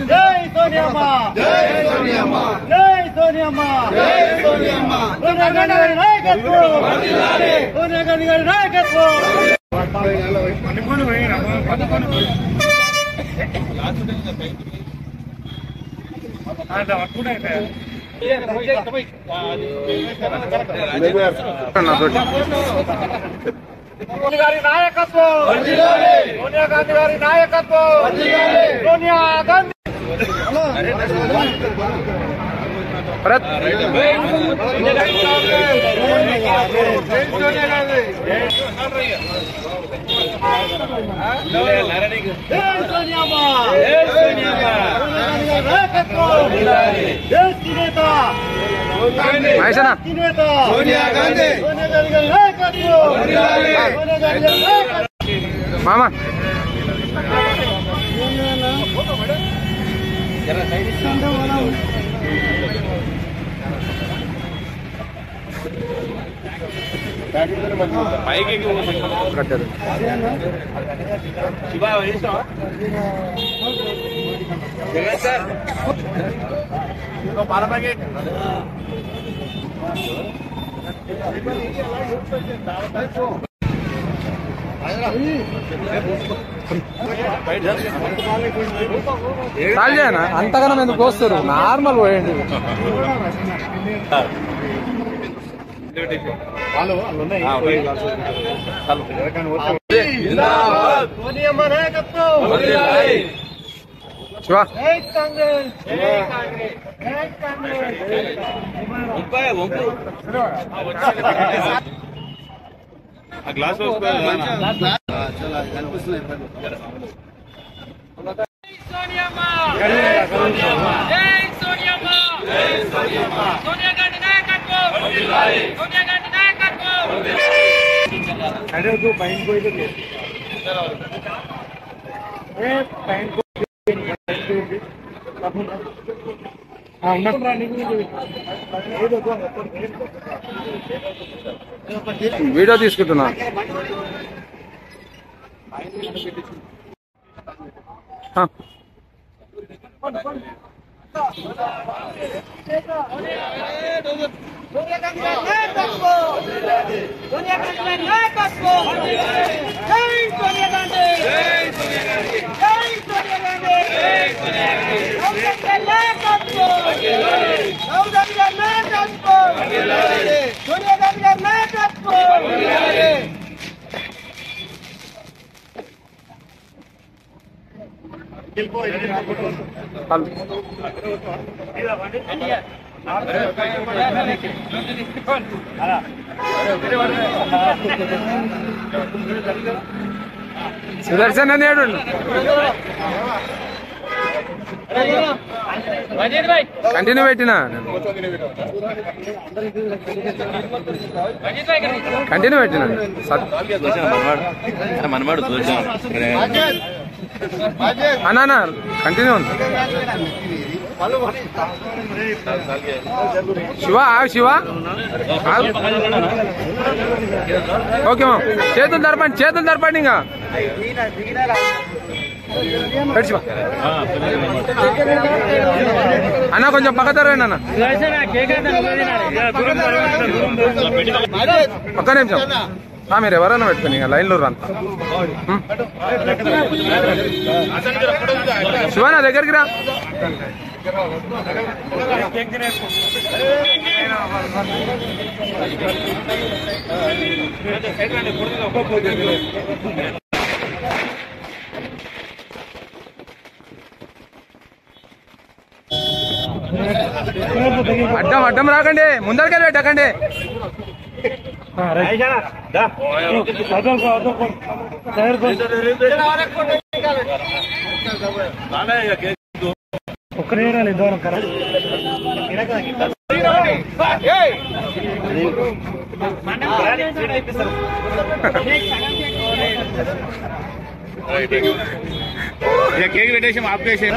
జై సోనియమ్మ జై సోనియమ్మ జై సోనియమ్మ జై సోనియమ్మ సోనియా గాంధీ గారి నాయకత్వం వర్ధిల్లాలి సోనియా గాంధీ గారి నాయకత్వం గారి నాయకత్వం సోనియా గాంధీ గారి నాయకత్వం సోనియా గాంధీ మామా కట్టారు జగన్ సార్ పాలబాగే చాలేనా అంతగానం ఎందుకు వస్తారు నార్మల్ పోయండి శివ గ్లాస్ వీడియో తీసుకుంటున్నా సుదర్శన్ అనేడు కంటిన్యూ పెట్టినా మనమాడు అన్నా కంటిన్యూ ఉంది శివ ఓకే మా చేతులు దర్పండి ఇంకా అన్న కొంచెం పక్కతరండి అన్న ఒక్క నిమిషం మీరు ఎవరైనా పెట్టుకుని లైన్లో అంతా శివ నా దగ్గరికి రా అడ్డం రాకండి ముందరికెళ్ళి పెట్టకండి ఒక్కరే దూరం కదా కేక్ పెట్టేసి ఆపేసి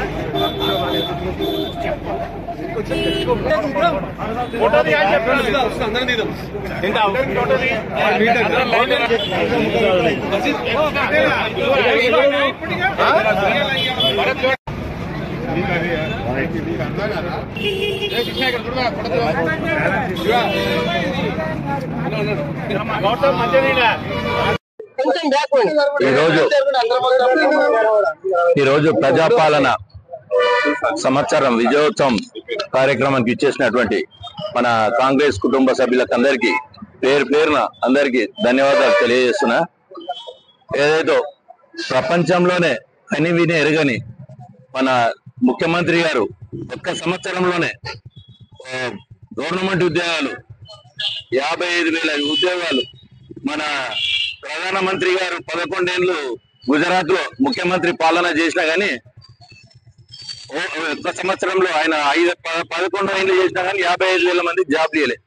ఈరోజు ప్రజాపాలన సంవత్సరం విజయోత్సవం కార్యక్రమానికి ఇచ్చేసినటువంటి మన కాంగ్రెస్ కుటుంబ సభ్యులకు అందరికీ పేరు పేరున అందరికీ ధన్యవాదాలు తెలియజేస్తున్నా. ఏదైతే ప్రపంచంలోనే కని విని ఎరగని మన ముఖ్యమంత్రి గారు ఒక్క సంవత్సరంలోనే గవర్నమెంట్ ఉద్యోగాలు 55,000 ఉద్యోగాలు, మన ప్రధానమంత్రి గారు 11 ఏళ్ళు గుజరాత్ లో ముఖ్యమంత్రి పాలన చేసినా గానీ ఒక్క సంవత్సరంలో ఆయన 11 ఏళ్ళు చేసినా కానీ 55,000 మంది జాబ్ చేయలే.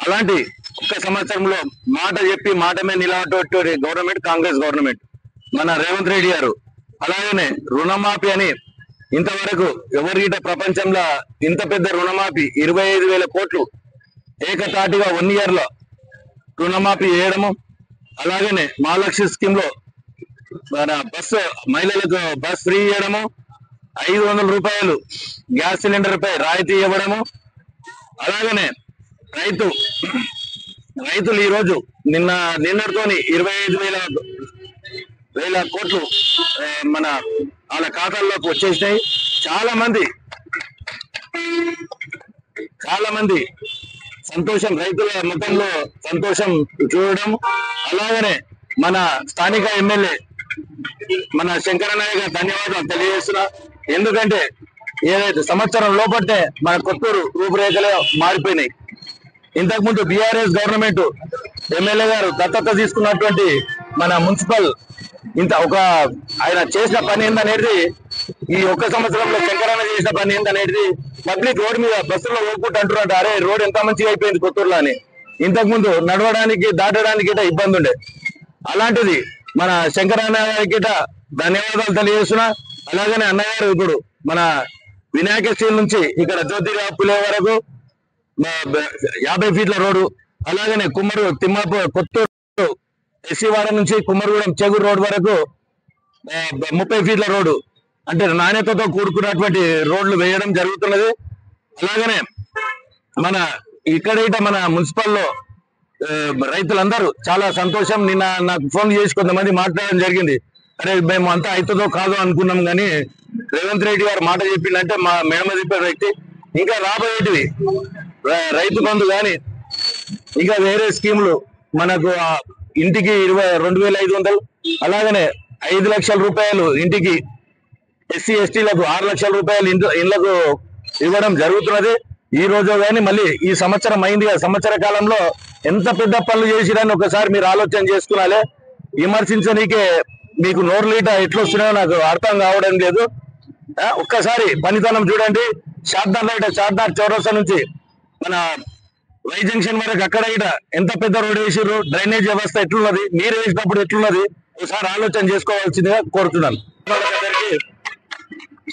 అలాంటి ఒక్క సంవత్సరంలో మాట చెప్పి మాట మీద నిలబెట్టే గవర్నమెంట్ కాంగ్రెస్ గవర్నమెంట్, మన రేవంత్ రెడ్డి గారు. అలాగనే రుణమాఫీ అని ఇంతవరకు ఎవరిగిట ప్రపంచంలో ఇంత పెద్ద రుణమాఫీ 25,000 కోట్లు ఏకతాటిగా 1 year లో రుణమాఫీ చేయడము. అలాగనే మహాలక్ష్మి స్కీమ్ లో మన మహిళలకు బస్ ఫ్రీ చేయడము, 500 రూపాయలు గ్యాస్ సిలిండర్ పై రాయితీ ఇవ్వడము. అలాగనే రైతులు ఈ రోజు నిన్నటితోని 25,000 కోట్లు మన వాళ్ళ ఖాతాల్లోకి వచ్చేసినాయి. చాలా మంది సంతోషం, రైతుల ముఖంలో సంతోషం చూడడం. అలాగనే మన స్థానిక ఎమ్మెల్యే మన శంకరన్నయ్య గారు ధన్యవాదాలు తెలియజేస్తున్నా. ఎందుకంటే ఏదైతే సంవత్సరం లోపట్టే మన కొత్తూరు రూపురేఖలే మారిపోయినాయి. ఇంతకుముందు బీఆర్ఎస్ గవర్నమెంట్ ఎమ్మెల్యే గారు దత్తత తీసుకున్నటువంటి మన మున్సిపల్ ఆయన చేసిన పని ఏందనేది, ఈ ఒక్క సంవత్సరంలో శంకరన్న చేసిన పని ఏందనేది పబ్లిక్ రోడ్ మీద బస్సులో ఓడుకుంటూ అంటున్నారు, అరే రోడ్ ఎంత మంచిగా అయిపోయింది కొత్తూరులో అని. ఇంతకుముందు నడవడానికి దాటడానికి ఇబ్బంది ఉండే. అలాంటిది మన శంకరన్న గారికి ధన్యవాదాలు తెలియజేస్తున్నా. అలాగనే అన్నగారు ఇప్పుడు మన వినాయక స్టీల్ నుంచి ఇక్కడ జ్యోతిరావు పులే వరకు 50 feet రోడ్డు, అలాగనే తిమ్మాపూర్ కొత్తూరు ఎస్సీవాడ నుంచి కుమ్మరిగూడెం చెగురు రోడ్ వరకు 30 feet రోడ్డు, అంటే నాణ్యతతో కూడుకున్నటువంటి రోడ్లు వేయడం జరుగుతున్నది. అలాగనే మన మన మున్సిపల్లో రైతులందరూ చాలా సంతోషం. నిన్న నాకు ఫోన్ చేసి కొంతమంది మాట్లాడడం జరిగింది, అరే మేము అంతా అవుతుందో కాదో అనుకున్నాం కానీ రేవంత్ రెడ్డి గారు మాట చెప్పిందంటే మా మేడమ చెప్పిన వ్యక్తి ఇంకా రాబోయేటివి రైతు బంధు కానీ ఇంకా వేరే స్కీములు మనకు ఇంటికి 22,500, అలాగనే 5 లక్షల రూపాయలు ఇంటికి, ఎస్సీ ఎస్టీలకు 6 లక్షల రూపాయలు ఇళ్లకు ఇవ్వడం జరుగుతున్నది. ఈ రోజు కానీ మళ్ళీ ఈ సంవత్సరం అయింది, సంవత్సర కాలంలో ఎంత పెద్ద పనులు చేసిరని ఒకసారి మీరు ఆలోచన చేసుకున్నాలే. విమర్శించనీకే మీకు నోరు లీట ఎట్లా వస్తున్నాయో నాకు అర్థం కావడం లేదు. ఒక్కసారి పనితనం చూడండి. షాద్దార్ చౌరస్తా నుంచి మన వై జంక్షన్ వరకు అక్కడ ఎంత పెద్ద రోడ్ వేసిర్రు, డ్రైనేజ్ వ్యవస్థ ఎట్లున్నది, నీరు వేసినప్పుడు ఎట్లున్నది ఒకసారి ఆలోచన చేసుకోవాల్సిందిగా కోరుతున్నాను.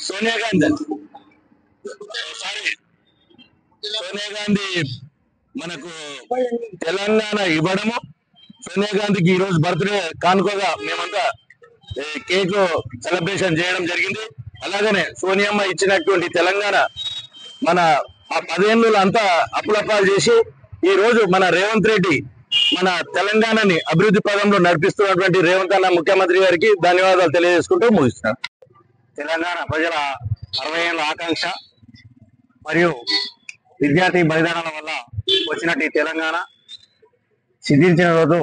సోనియా గాంధీ మనకు తెలంగాణ ఇవ్వడము, సోనియా గాంధీకి ఈ రోజు బర్త్డే కానుకగా మేమంతా కేక్ సెలబ్రేషన్ చేయడం జరిగింది. అలాగనే సోనియమ్మ ఇచ్చినటువంటి తెలంగాణ మన ఆ 10 ఏళ్ళు అంతా అప్పులప్పాలు చేసి ఈ రోజు మన రేవంత్ రెడ్డి మన తెలంగాణని అభివృద్ధి పదంలో నడిపిస్తున్నటువంటి రేవంత్ అన్న ముఖ్యమంత్రి గారికి ధన్యవాదాలు తెలియజేసుకుంటూ ముగిస్తున్నాను. తెలంగాణ ప్రజల 60 ఏళ్ల ఆకాంక్ష మరియు విద్యార్థి బలిదానాల వల్ల వచ్చినట్టు తెలంగాణ సిద్ధించిన రోజు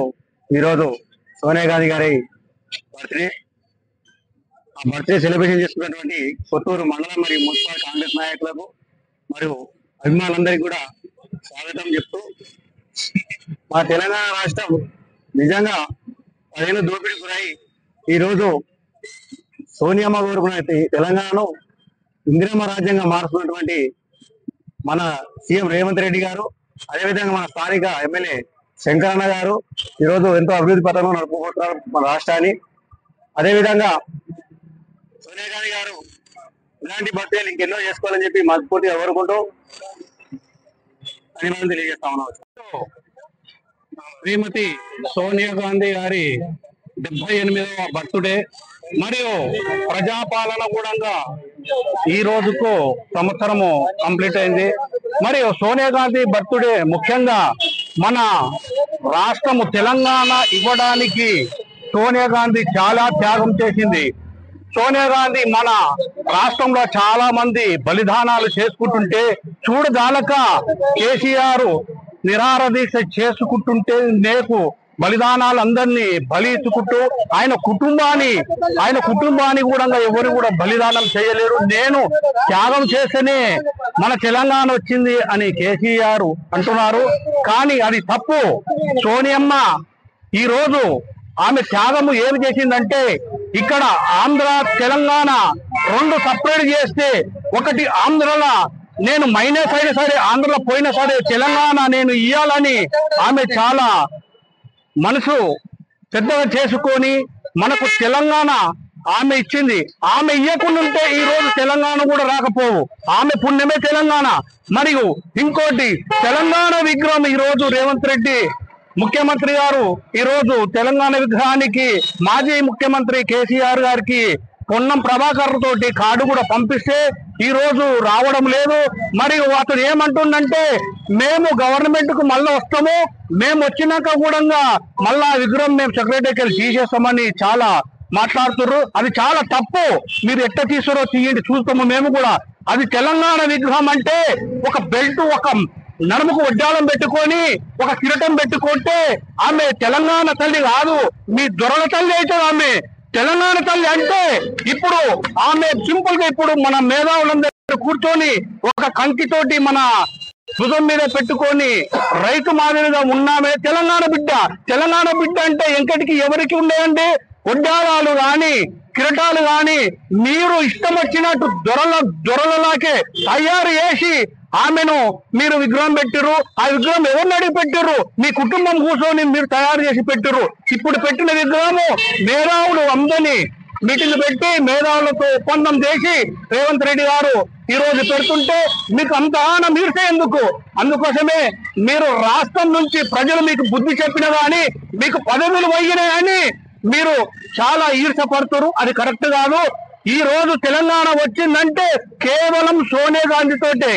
ఈరోజు సోనియా గాంధీ గారి బర్త్డే. ఆ బర్త్డే సెలబ్రేషన్ చేసుకున్నటువంటి కొత్తూరు మండలం మరియు మున్సిపల్ కాంగ్రెస్ నాయకులకు మరియు అభిమానులందరికీ కూడా స్వాగతం చెప్తూ, మా తెలంగాణ రాష్ట్రం నిజంగా 10 ఏళ్ళు దోపిడీ గురై ఈరోజు సోనియమ్మ కోరుకున్న తెలంగాణను ఇందిరమ్మ రాజ్యంగా మారుతున్నటువంటి మన సీఎం రేవంత్ రెడ్డి గారు, అదేవిధంగా మన స్థానిక ఎమ్మెల్యే శంకరన్న గారు ఈరోజు ఎంతో అభివృద్ధి పథంలో నడుపుకుంటున్నారు మన రాష్ట్రాన్ని. అదేవిధంగా సోనియా గాంధీ గారు ఇలాంటి బర్త్డేలు ఇంకెన్నో చేసుకోవాలని చెప్పి మనస్ఫూర్తిగా కోరుకుంటూ ధన్యవాదాలు తెలియజేస్తా ఉన్నాం. శ్రీమతి సోనియా గాంధీ గారి 78వ బర్త్డే మరియు ప్రజాపాలన కూడా ఈ రోజుకు సంవత్సరము కంప్లీట్ అయింది. మరియు సోనియా గాంధీ బర్త్డే ముఖ్యంగా మన రాష్ట్రము తెలంగాణ ఇవ్వడానికి సోనియా గాంధీ చాలా త్యాగం చేసింది. సోనియా గాంధీ మన రాష్ట్రంలో చాలా మంది బలిదానాలు చేసుకుంటుంటే చూడదాలక కేసీఆర్ నిరాహార దీక్ష చేసుకుంటుంటే నేకు బలిదానాలు అందరినీ బలి ఇచ్చుకుంటూ ఆయన కుటుంబాన్ని కూడా ఎవరు కూడా బలిదానం చేయలేరు. నేను త్యాగం చేస్తేనే మన తెలంగాణ వచ్చింది అని కేసీఆర్ అంటున్నారు. కానీ అది తప్పు. సోనియమ్మ ఈ రోజు ఆమె త్యాగము ఏమి చేసిందంటే ఇక్కడ ఆంధ్ర తెలంగాణ 2 సపరేట్ చేస్తే ఒకటి ఆంధ్రలో నేను మైనస్ అయినా సరే ఆంధ్రలో పోయినా సరే తెలంగాణ నేను ఇయ్యాలని ఆమె చాలా మనసు పెద్దగా చేసుకొని మనకు తెలంగాణ ఆమె ఇచ్చింది. ఆమె ఇయ్యకుండా ఈ రోజు తెలంగాణ కూడా రాకపోవు. ఆమె పుణ్యమే తెలంగాణ. మరియు ఇంకోటి తెలంగాణ విగ్రహం ఈ రోజు రేవంత్ రెడ్డి ముఖ్యమంత్రి గారు ఈ రోజు తెలంగాణ విగ్రహానికి మాజీ ముఖ్యమంత్రి కేసీఆర్ గారికి పొన్నం ప్రభాకర్ తోటి కార్డు కూడా పంపిస్తే ఈ రోజు రావడం లేదు. మరియు అతను ఏమంటుందంటే మేము గవర్నమెంట్ కు మళ్ళీ వస్తాము, మేము వచ్చినాక కూడా మళ్ళా విగ్రహం మేము సెక్రటరీకి వెళ్ళి తీసేస్తామని చాలా మాట్లాడుతున్నారు. అది చాలా తప్పు. మీరు ఎట్లా తీసారో తీయండి, చూస్తాము మేము కూడా. అది తెలంగాణ విగ్రహం అంటే ఒక బెల్ట్, ఒక నడుముకు వడ్డాలం పెట్టుకొని ఒక కిరీటం పెట్టుకుంటే ఆమె తెలంగాణ తల్లి కాదు, మీ దొరల తల్లి అయితే ఆమె తెలంగాణ తల్లి. అంటే ఇప్పుడు ఆమె సింపుల్ గా ఇప్పుడు మన మేధావులందరూ కూర్చొని ఒక కంకితోటి మన భుజం మీద పెట్టుకొని రైతు మాదిరిగా ఉన్నామే తెలంగాణ బిడ్డ. తెలంగాణ బిడ్డ అంటే ఎంకటికి ఎవరికి ఉండేయండి వడ్డారాలు గాని కిరటాలు గాని మీరు ఇష్టం వచ్చినట్టు దొరలలాకే తయారు చేసి ఆమెను మీరు విగ్రహం పెట్టిర్రు. ఆ విగ్రహం ఎవరిని అడిగి పెట్టిర్రు? మీ కుటుంబం కూర్చొని మీరు తయారు చేసి పెట్టిర్రు. ఇప్పుడు పెట్టిన విగ్రహము మేధావులు అందరినీ మీటింగ్ పెట్టి మేధావులతో ఒప్పందం చేసి రేవంత్ రెడ్డి గారు ఈ రోజు పెడుతుంటే మీకు అంత మీరితే ఎందుకు? అందుకోసమే మీరు రాష్ట్రం నుంచి ప్రజలు మీకు బుద్ధి చెప్పిన గాని మీకు పదవులు పోయినా కానీ మీరు చాలా ఈర్షపడుతున్నారు. అది కరెక్ట్ కాదు. ఈ రోజు తెలంగాణ వచ్చిందంటే కేవలం సోనియా గాంధీ తోటే.